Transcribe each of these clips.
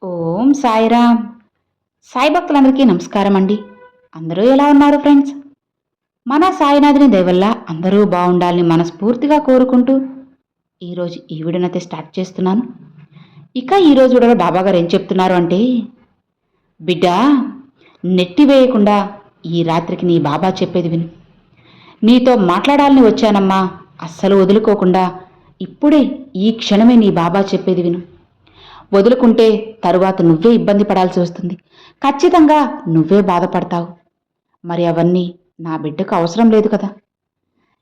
ఓం సాయిరామ్. సాయి భక్తులందరికీ నమస్కారం అండి. అందరూ ఎలా ఉన్నారు ఫ్రెండ్స్? మన సాయినాథుని దయ వల్ల అందరూ బాగుండాలని మనస్ఫూర్తిగా కోరుకుంటూ ఈరోజు ఈ వీడియోనైతే స్టార్ట్ చేస్తున్నాను. ఇక ఈరోజు వీడియోలో బాబాగారు ఏం చెప్తున్నారు అంటే, బిడ్డ, నెట్టి వేయకుండా ఈ రాత్రికి నీ బాబా చెప్పేది విను. నీతో మాట్లాడాలని వచ్చానమ్మా, అస్సలు వదులుకోకుండా ఇప్పుడే ఈ క్షణమే నీ బాబా చెప్పేది విను. వదులుకుంటే తరువాత నువ్వే ఇబ్బంది పడాల్సి వస్తుంది. ఖచ్చితంగా నువ్వే బాధపడతావు. మరి అవన్నీ నా బిడ్డకు అవసరం లేదు కదా.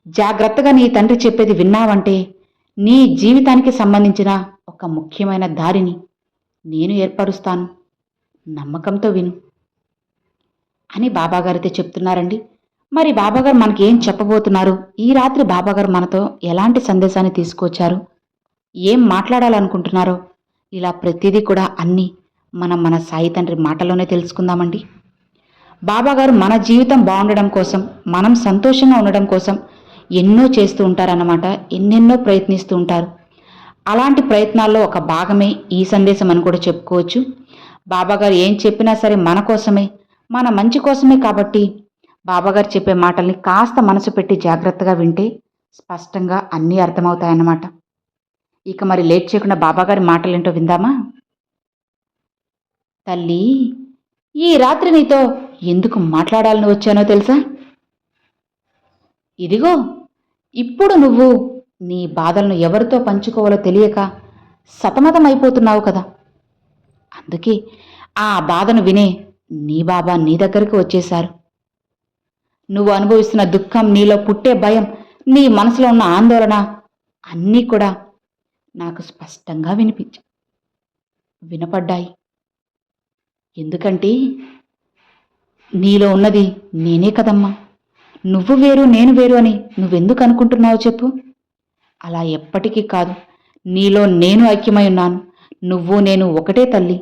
జాగ్రత్తగా నీ తండ్రి చెప్పేది విన్నావంటే నీ జీవితానికి సంబంధించిన ఒక ముఖ్యమైన దారిని నేను ఏర్పరుస్తాను. నమ్మకంతో విను అని బాబాగారైతే చెప్తున్నారండి. మరి బాబాగారు మనకి ఏం చెప్పబోతున్నారు? ఈ రాత్రి బాబాగారు మనతో ఎలాంటి సందేశాన్ని తీసుకొచ్చారు, ఏం మాట్లాడాలనుకుంటున్నారో ఇలా ప్రతిదీ కూడా అన్నీ మన సాయి తండ్రి మాటలోనే తెలుసుకుందామండి. బాబాగారు మన జీవితం బాగుండడం కోసం, మనం సంతోషంగా ఉండడం కోసం ఎన్నో చేస్తూ ఉంటారన్నమాట. ఎన్నెన్నో ప్రయత్నిస్తూ ఉంటారు. అలాంటి ప్రయత్నాల్లో ఒక భాగమే ఈ సందేశం అని కూడా చెప్పుకోవచ్చు. బాబాగారు ఏం చెప్పినా సరే మన కోసమే, మన మంచి కోసమే. కాబట్టి బాబాగారు చెప్పే మాటల్ని కాస్త మనసు పెట్టి జాగ్రత్తగా వింటే స్పష్టంగా అన్నీ అర్థమవుతాయన్నమాట. ఇక మరి లేట్ చేయకుండా బాబాగారి మాటలేంటో విందామా? తల్లి, ఈ రాత్రి నీతో ఎందుకు మాట్లాడాలని వచ్చానో తెలుసా? ఇదిగో, ఇప్పుడు నువ్వు నీ బాధలను ఎవరితో పంచుకోవాలో తెలియక సతమతమైపోతున్నావు కదా. అందుకే ఆ బాధను వినే నీ బాబా నీ దగ్గరికి వచ్చేశారు. నువ్వు అనుభవిస్తున్న దుఃఖం, నీలో పుట్టే భయం, నీ మనసులో ఉన్న ఆందోళన అన్నీ కూడా నాకు స్పష్టంగా వినపడ్డాయి. ఎందుకంటే నీలో ఉన్నది నేనే కదమ్మా. నువ్వు వేరు, నేను వేరు అని నువ్వెందుకు అనుకుంటున్నావు చెప్పు? అలా ఎప్పటికీ కాదు. నీలో నేను ఐక్యమై ఉన్నాను. నువ్వు నేను ఒకటే తల్లి.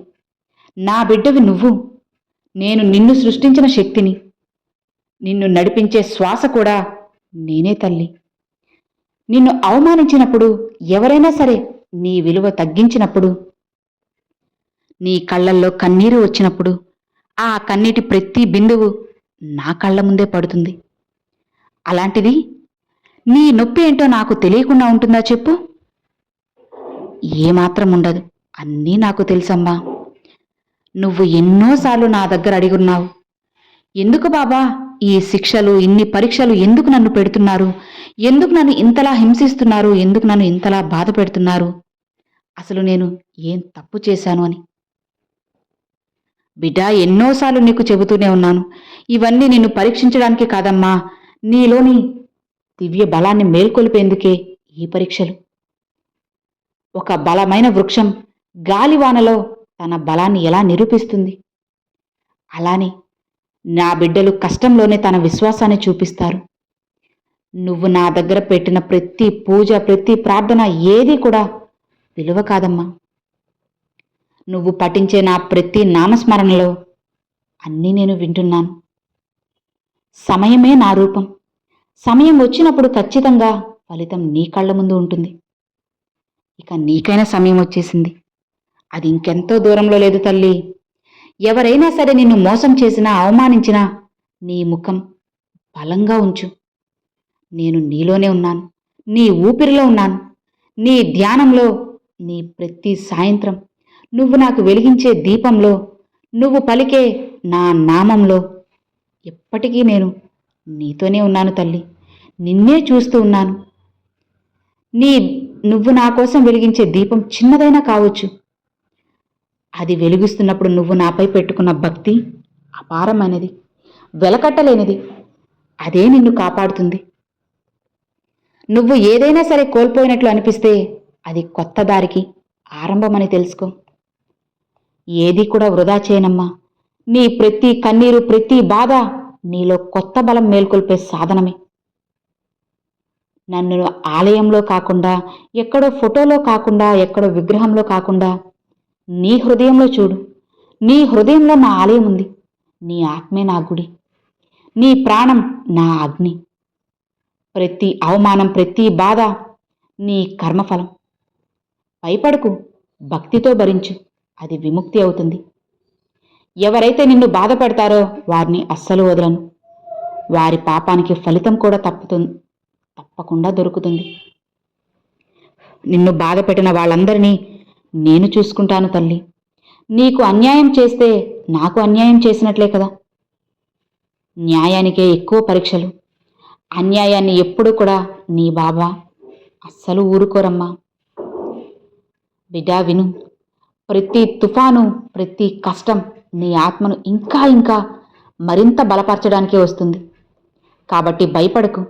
నా బిడ్డవి నువ్వు. నేను నిన్ను సృష్టించిన శక్తిని. నిన్ను నడిపించే శ్వాస కూడా నేనే తల్లి. నిన్ను అవమానించినప్పుడు, ఎవరైనా సరే నీ విలువ తగ్గించినప్పుడు, నీ కళ్ళల్లో కన్నీరు వచ్చినప్పుడు, ఆ కన్నీటి ప్రతి బిందువు నా కళ్ళ ముందే పడుతుంది. అలాంటిది నీ నొప్పి ఏంటో నాకు తెలియకుండా ఉంటుందా చెప్పు? ఏమాత్రం ఉండదు. అన్నీ నాకు తెలుసమ్మా. నువ్వు ఎన్నోసార్లు నా దగ్గర అడిగున్నావు, ఎందుకు బాబా ఈ శిక్షలు, ఇన్ని పరీక్షలు ఎందుకు నన్ను పెడుతున్నారు? ఎందుకు నన్ను ఇంతలా హింసిస్తున్నారు? ఎందుకు నన్ను ఇంతలా బాధ పెడుతున్నారు? అసలు నేను ఏం తప్పు చేశాను అని. బిడ్డ, ఎన్నోసార్లు నీకు చెబుతూనే ఉన్నాను, ఇవన్నీ నిన్ను పరీక్షించడానికి కాదమ్మా, నీలోని దివ్య బలాన్ని మేల్కొల్పేందుకే ఈ పరీక్షలు. ఒక బలమైన వృక్షం గాలివానలో తన బలాన్ని ఎలా నిరూపిస్తుంది, అలానే నా బిడ్డలు కష్టంలోనే తన విశ్వాసాన్ని చూపిస్తారు. నువ్వు నా దగ్గర పెట్టిన ప్రతి పూజ, ప్రతి ప్రార్థన ఏది కూడా విలువ కాదమ్మా. నువ్వు పఠించే నా ప్రతి నామస్మరణలో అన్నీ నేను వింటున్నాను. సమయమే నా రూపం. సమయం వచ్చినప్పుడు ఖచ్చితంగా ఫలితం నీ కళ్ళ ముందు ఉంటుంది. ఇక నీకైనా సమయం వచ్చేసింది. అది ఇంకెంతో దూరంలో లేదు తల్లి. ఎవరైనా సరే నిన్ను మోసం చేసినా, అవమానించినా నీ ముఖం బలంగా ఉంచు. నేను నీలోనే ఉన్నాను, నీ ఊపిరిలో ఉన్నాను, నీ ధ్యానంలో, నీ ప్రతి సాయంత్రం నువ్వు నాకు వెలిగించే దీపంలో, నువ్వు పలికే నా నామంలో ఎప్పటికీ నేను నీతోనే ఉన్నాను తల్లి. నిన్నే చూస్తూ ఉన్నాను. నువ్వు నా కోసం వెలిగించే దీపం చిన్నదైనా కావచ్చు. అది వెలిగిస్తున్నప్పుడు నువ్వు నాపై పెట్టుకున్న భక్తి అపారమైనది, వెలకట్టలేనిది. అదే నిన్ను కాపాడుతుంది. నువ్వు ఏదైనా సరే కోల్పోయినట్లు అనిపిస్తే అది కొత్త దారికి ఆరంభమని తెలుసుకో. ఏది కూడా వృధా చేయనమ్మా. నీ ప్రతి కన్నీరు, ప్రతి బాధ నీలో కొత్త బలం మేల్కొల్పే సాధనమే. నన్ను ఆలయంలో కాకుండా, ఎక్కడో ఫోటోలో కాకుండా, ఎక్కడో విగ్రహంలో కాకుండా నీ హృదయంలో చూడు. నీ హృదయంలో నా ఆలయం ఉంది. నీ ఆత్మే నా గుడి. నీ ప్రాణం నా అగ్ని. ప్రతి అవమానం, ప్రతి బాధ నీ కర్మఫలం. భయపడకు, భక్తితో భరించు. అది విముక్తి అవుతుంది. ఎవరైతే నిన్ను బాధ పెడతారో వారిని అస్సలు వదలను. వారి పాపానికి ఫలితం కూడా తప్పకుండా దొరుకుతుంది. నిన్ను బాధ పెట్టిన వాళ్ళందరినీ నేను చూసుకుంటాను తల్లి. నీకు అన్యాయం చేస్తే నాకు అన్యాయం చేసినట్లే కదా. న్యాయానికే ఎక్కువ పరీక్షలు. అన్యాయాన్ని ఎప్పుడూ కూడా నీ బాబా అస్సలు ఊరుకోరమ్మా. బిడ్డా విను, ప్రతి తుఫాను, ప్రతి కష్టం నీ ఆత్మను ఇంకా ఇంకా మరింత బలపరచడానికే వస్తుంది. కాబట్టి భయపడకు,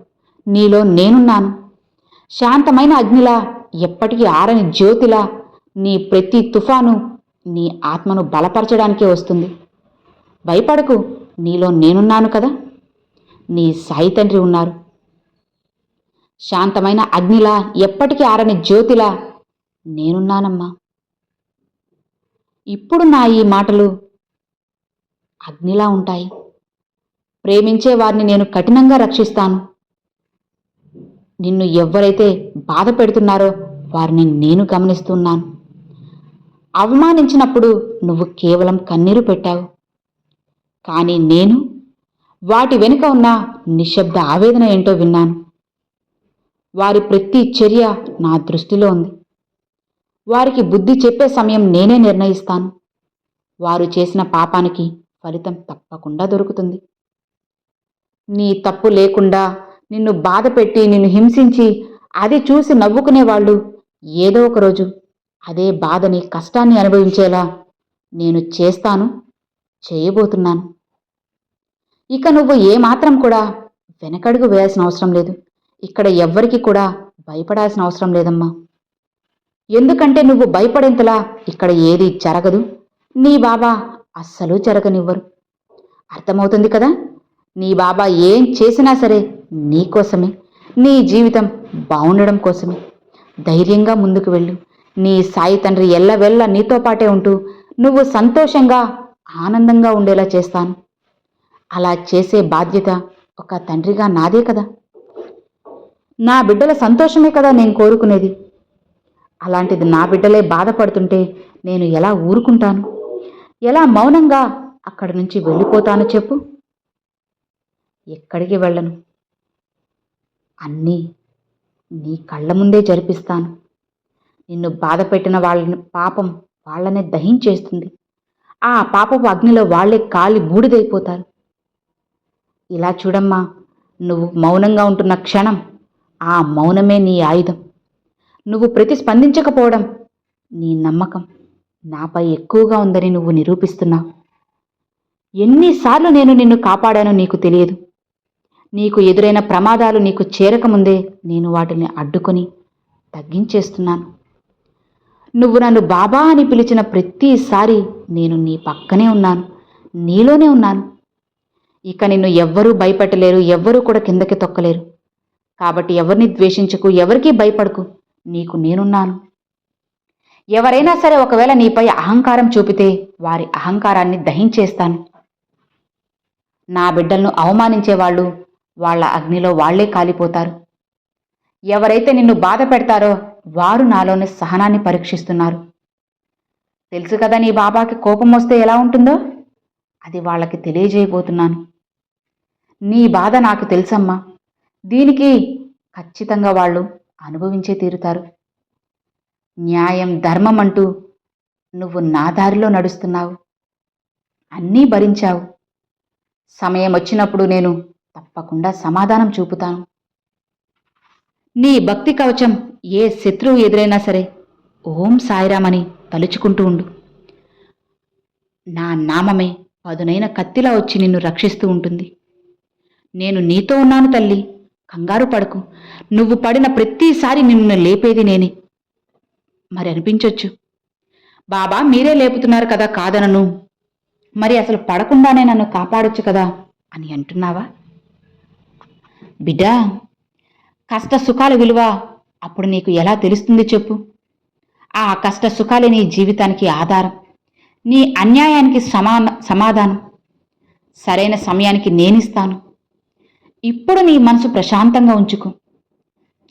నీలో నేనున్నాను. శాంతమైన అగ్నిలా, ఎప్పటికీ ఆరని జ్యోతిలా నీ ప్రతి తుఫాను నీ ఆత్మను బలపరచడానికే వస్తుంది. భయపడకు, నీలో నేనున్నాను కదా. నీ సాయి తండ్రి ఉన్నారు. శాంతమైన అగ్నిలా, ఎప్పటికీ ఆరని జ్యోతిలా నేనున్నానమ్మా. ఇప్పుడు నా ఈ మాటలు అగ్నిలా ఉంటాయి. ప్రేమించే వారిని నేను కఠినంగా రక్షిస్తాను. నిన్ను ఎవరైతే బాధ పెడుతున్నారో వారిని నేను గమనిస్తున్నాను. అవమానించినప్పుడు నువ్వు కేవలం కన్నీరు పెట్టావు. కానీ నేను వాటి వెనుక ఉన్న నిశ్శబ్ద ఆవేదన ఏంటో విన్నాను. వారి ప్రతి చర్య నా దృష్టిలో ఉంది. వారికి బుద్ధి చెప్పే సమయం నేనే నిర్ణయిస్తాను. వారు చేసిన పాపానికి ఫలితం తప్పకుండా దొరుకుతుంది. నీ తప్పు లేకుండా నిన్ను బాధ పెట్టి, నిన్ను హింసించి అది చూసి నవ్వుకునేవాళ్ళు ఏదో ఒకరోజు అదే బాధని, కష్టాన్ని అనుభవించేలా నేను చేస్తాను, చేయబోతున్నాను. ఇక నువ్వు ఏమాత్రం కూడా వెనకడుగు వేయాల్సిన అవసరం లేదు. ఇక్కడ ఎవ్వరికి కూడా భయపడాల్సిన అవసరం లేదమ్మా. ఎందుకంటే నువ్వు భయపడేంతలా ఇక్కడ ఏది జరగదు. నీ బాబా అస్సలు జరగనివ్వరు. అర్థమవుతుంది కదా. నీ బాబా ఏం చేసినా సరే నీకోసమే, నీ జీవితం బాగుండడం కోసమే. ధైర్యంగా ముందుకు వెళ్ళు. నీ సాయి తండ్రి ఎల్లవెల్ల నీతో పాటే ఉంటూ నువ్వు సంతోషంగా, ఆనందంగా ఉండేలా చేస్తాను. అలా చేసే బాధ్యత ఒక తండ్రిగా నాదే కదా. నా బిడ్డల సంతోషమే కదా నేను కోరుకునేది. అలాంటిది నా బిడ్డలే బాధపడుతుంటే నేను ఎలా ఊరుకుంటాను? ఎలా మౌనంగా అక్కడి నుంచి వెళ్ళిపోతాను చెప్పు? ఎక్కడికి వెళ్ళను. అన్నీ నీ కళ్ళ ముందే జరిపిస్తాను. నిన్ను బాధ పెట్టిన వాళ్ళని పాపం వాళ్ళనే దహించేస్తుంది. ఆ పాపపు అగ్నిలో వాళ్లే కాలి బూడిదైపోతారు. ఇలా చూడమ్మా, నువ్వు మౌనంగా ఉంటున్న క్షణం ఆ మౌనమే నీ ఆయుధం. నువ్వు ప్రతిస్పందించకపోవడం నీ నమ్మకం నాపై ఎక్కువగా ఉందని నువ్వు నిరూపిస్తున్నావు. ఎన్నిసార్లు నేను నిన్ను కాపాడానో నీకు తెలియదు. నీకు ఎదురైన ప్రమాదాలు నీకు చేరకముందే నేను వాటిని అడ్డుకొని తగ్గించేస్తున్నాను. నువ్వు నన్ను బాబా అని పిలిచిన ప్రతిసారి నేను నీ పక్కనే ఉన్నాను, నీలోనే ఉన్నాను. ఇక నిన్ను ఎవ్వరూ భయపెట్టలేరు, ఎవ్వరూ కూడా కిందకి తొక్కలేరు. కాబట్టి ఎవరిని ద్వేషించకు, ఎవరికీ భయపడకు. నీకు నేనున్నాను. ఎవరైనా సరే ఒకవేళ నీపై అహంకారం చూపితే వారి అహంకారాన్ని దహించేస్తాను. నా బిడ్డలను అవమానించేవాళ్ళు వాళ్ళ అగ్నిలో వాళ్లే కాలిపోతారు. ఎవరైతే నిన్ను బాధ పెడతారో వారు నాలోని సహనాన్ని పరీక్షిస్తున్నారు. తెలుసు కదా నీ బాబాకి కోపం వస్తే ఎలా ఉంటుందో, అది వాళ్ళకి తెలియజేయబోతున్నాను. నీ బాధ నాకు తెలుసమ్మా. దీనికి ఖచ్చితంగా వాళ్ళు అనుభవించే తీరుతారు. న్యాయం, ధర్మం అంటూ నువ్వు నా దారిలో నడుస్తున్నావు. అన్నీ భరించావు. సమయం వచ్చినప్పుడు నేను తప్పకుండా సమాధానం చూపుతాను. నీ భక్తి కవచం ఏ శత్రువు ఎదురైనా సరే ఓం సాయిరామని తలుచుకుంటూ ఉండు. నా నామమే పదునైన కత్తిలా వచ్చి నిన్ను రక్షిస్తూ ఉంటుంది. నేను నీతో ఉన్నాను తల్లి, కంగారు పడకు. నువ్వు పడిన ప్రతిసారి నిన్ను లేపేది నేనే. మరి అనిపించొచ్చు, బాబా మీరే లేపుతున్నారు కదా, కాదనను, మరి అసలు పడకుండానే నన్ను కాపాడొచ్చు కదా అని అంటున్నావా? బిడ్డా, కష్ట సుఖాల విలువ అప్పుడు నీకు ఎలా తెలుస్తుంది చెప్పు? ఆ కష్ట సుఖాలే నీ జీవితానికి ఆధారం, నీ అన్యాయానికి సమాధానం. సరైన సమయానికి నేనిస్తాను. ఇప్పుడు నీ మనసు ప్రశాంతంగా ఉంచుకో.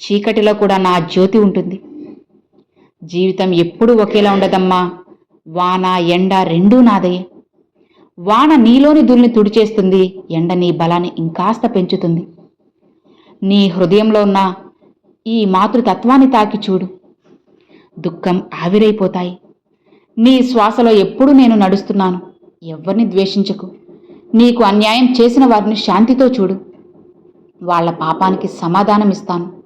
చీకటిలో కూడా నా జ్యోతి ఉంటుంది. జీవితం ఎప్పుడూ ఒకేలా ఉండదమ్మా. వాన ఎండ రెండూ నాదయే. వాన నీలోని దుల్ని తుడిచేస్తుంది, ఎండ నీ బలాన్ని ఇంకాస్త పెంచుతుంది. నీ హృదయంలో ఉన్న ఈ మాతృతత్వాన్ని తాకి చూడు, దుఃఖం ఆవిరైపోతాయి. నీ శ్వాసలో ఎప్పుడూ నేను నడుస్తున్నాను. ఎవ్వరిని ద్వేషించకు. నీకు అన్యాయం చేసిన వారిని శాంతితో చూడు. వాళ్ల పాపానికి సమాధానమిస్తాను.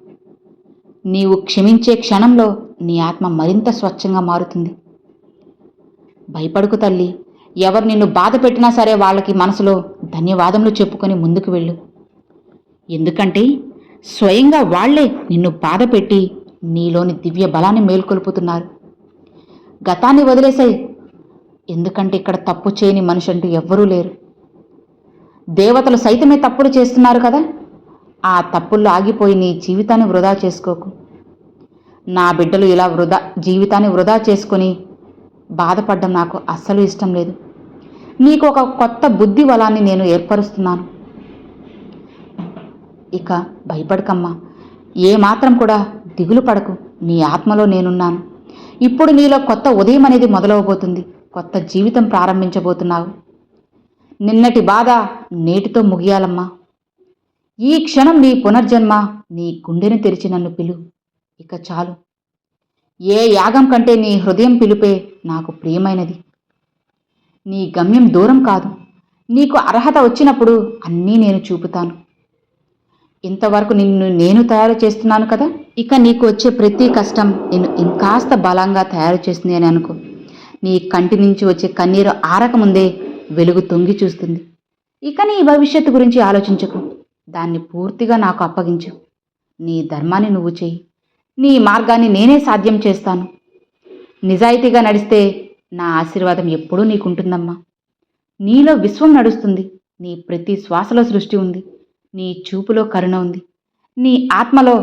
నీవు క్షమించే క్షణంలో నీ ఆత్మ మరింత స్వచ్ఛంగా మారుతుంది. భయపడుకు తల్లి. ఎవరు నిన్ను బాధ పెట్టినా సరే వాళ్ళకి మనసులో ధన్యవాదములు చెప్పుకొని ముందుకు వెళ్ళు. ఎందుకంటే స్వయంగా వాళ్లే నిన్ను బాధ పెట్టి నీలోని దివ్య బలాన్ని మేల్కొల్పుతున్నారు. గతాన్ని వదిలేసాయి. ఎందుకంటే ఇక్కడ తప్పు చేయని మనిషి అంటూ ఎవ్వరూ లేరు. దేవతలు సైతమే తప్పులు చేస్తున్నారు కదా. ఆ తప్పుల్లో ఆగిపోయి నీ జీవితాన్ని వృధా చేసుకోకు. నా బిడ్డలు ఇలా జీవితాన్ని వృధా చేసుకొని బాధపడడం నాకు అస్సలు ఇష్టం లేదు. నీకు ఒక కొత్త బుద్ధి బలాన్ని నేను ఏర్పరుస్తున్నాను. ఇక భయపడకమ్మా. ఏమాత్రం కూడా దిగులు పడకు. నీ ఆత్మలో నేనున్నాను. ఇప్పుడు నీలో కొత్త ఉదయం అనేది మొదలవబోతుంది. కొత్త జీవితం ప్రారంభించబోతున్నావు. నిన్నటి బాధ నేటితో ముగియాలమ్మా. ఈ క్షణం నీ పునర్జన్మ. నీ గుండెని తెరిచి నన్ను పిలు. ఇక చాలు. ఏ యాగం కంటే నీ హృదయం పిలుపే నాకు ప్రియమైనది. నీ గమ్యం దూరం కాదు. నీకు అర్హత వచ్చినప్పుడు అన్నీ నేను చూపుతాను. ఇంతవరకు నిన్ను నేను తయారు చేస్తున్నాను కదా. ఇక నీకు వచ్చే ప్రతి కష్టం నిన్ను ఇంకాస్త బలంగా తయారు చేస్తుంది అని అనుకో. నీ కంటి నుంచి వచ్చే కన్నీరు ఆరకముందే వెలుగు తొంగి చూస్తుంది. ఇక నీ భవిష్యత్తు గురించి ఆలోచించకు. దాన్ని పూర్తిగా నాకు అప్పగించు. నీ ధర్మాన్ని నువ్వు చెయ్యి. నీ మార్గాన్ని నేనే సాధ్యం చేస్తాను. నిజాయితీగా నడిస్తే నా ఆశీర్వాదం ఎప్పుడూ నీకుంటుందమ్మా. నీలో విశ్వం నడుస్తుంది. నీ ప్రతి శ్వాసలో సృష్టి ఉంది. నీ చూపులో కరుణ ఉంది. నీ ఆత్మలో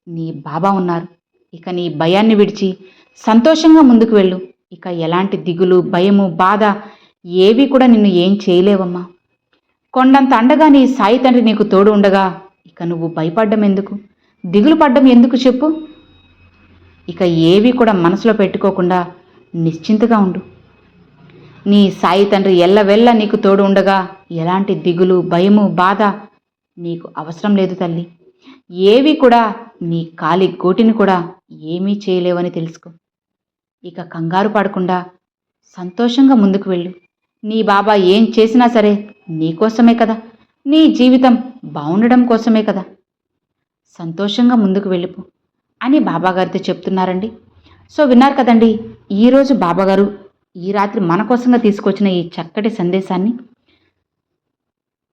నీ బాబా ఉన్నారు. ఇక నీ భయాన్ని విడిచి సంతోషంగా ముందుకు వెళ్ళు. ఇక ఎలాంటి దిగులు, భయము, బాధ ఏవి కూడా నిన్ను ఏం చేయలేవమ్మా. కొండంత అండగా నీ సాయి తండ్రి నీకు తోడు ఉండగా ఇక నువ్వు భయపడ్డం ఎందుకు, దిగులు పడ్డం ఎందుకు చెప్పు. ఇక ఏవి కూడా మనసులో పెట్టుకోకుండా నిశ్చింతగా ఉండు. నీ సాయి తండ్రి ఎల్లవెల్ల నీకు తోడు ఉండగా ఎలాంటి దిగులు, భయము, బాధ నీకు అవసరం లేదు తల్లి. ఏవి కూడా నీ కాలి గోటిని కూడా ఏమీ చేయలేవని తెలుసుకో. ఇక కంగారు పడకుండా సంతోషంగా ముందుకు వెళ్ళు. నీ బాబా ఏం చేసినా సరే నీకోసమే కదా. నీ జీవితం బాగుండడం కోసమే కదా. సంతోషంగా ముందుకు వెళ్ళిపో అని బాబాగారితో చెప్తున్నారండి. సో విన్నారు కదండి, ఈరోజు బాబాగారు ఈ రాత్రి మన కోసంగా తీసుకొచ్చిన ఈ చక్కటి సందేశాన్ని.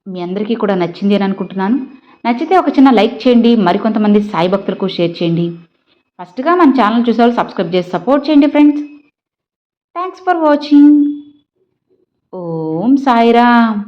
మీ అందరికీ కూడా నచ్చింది అని అనుకుంటున్నాను. నచ్చితే ఒక చిన్న లైక్ చేయండి. మరికొంతమంది సాయి భక్తులకు షేర్ చేయండి. ఫస్ట్గా మన ఛానల్ చూసేవాళ్ళు సబ్స్క్రైబ్ చేసి సపోర్ట్ చేయండి friends. Thanks for watching. Om Sairam.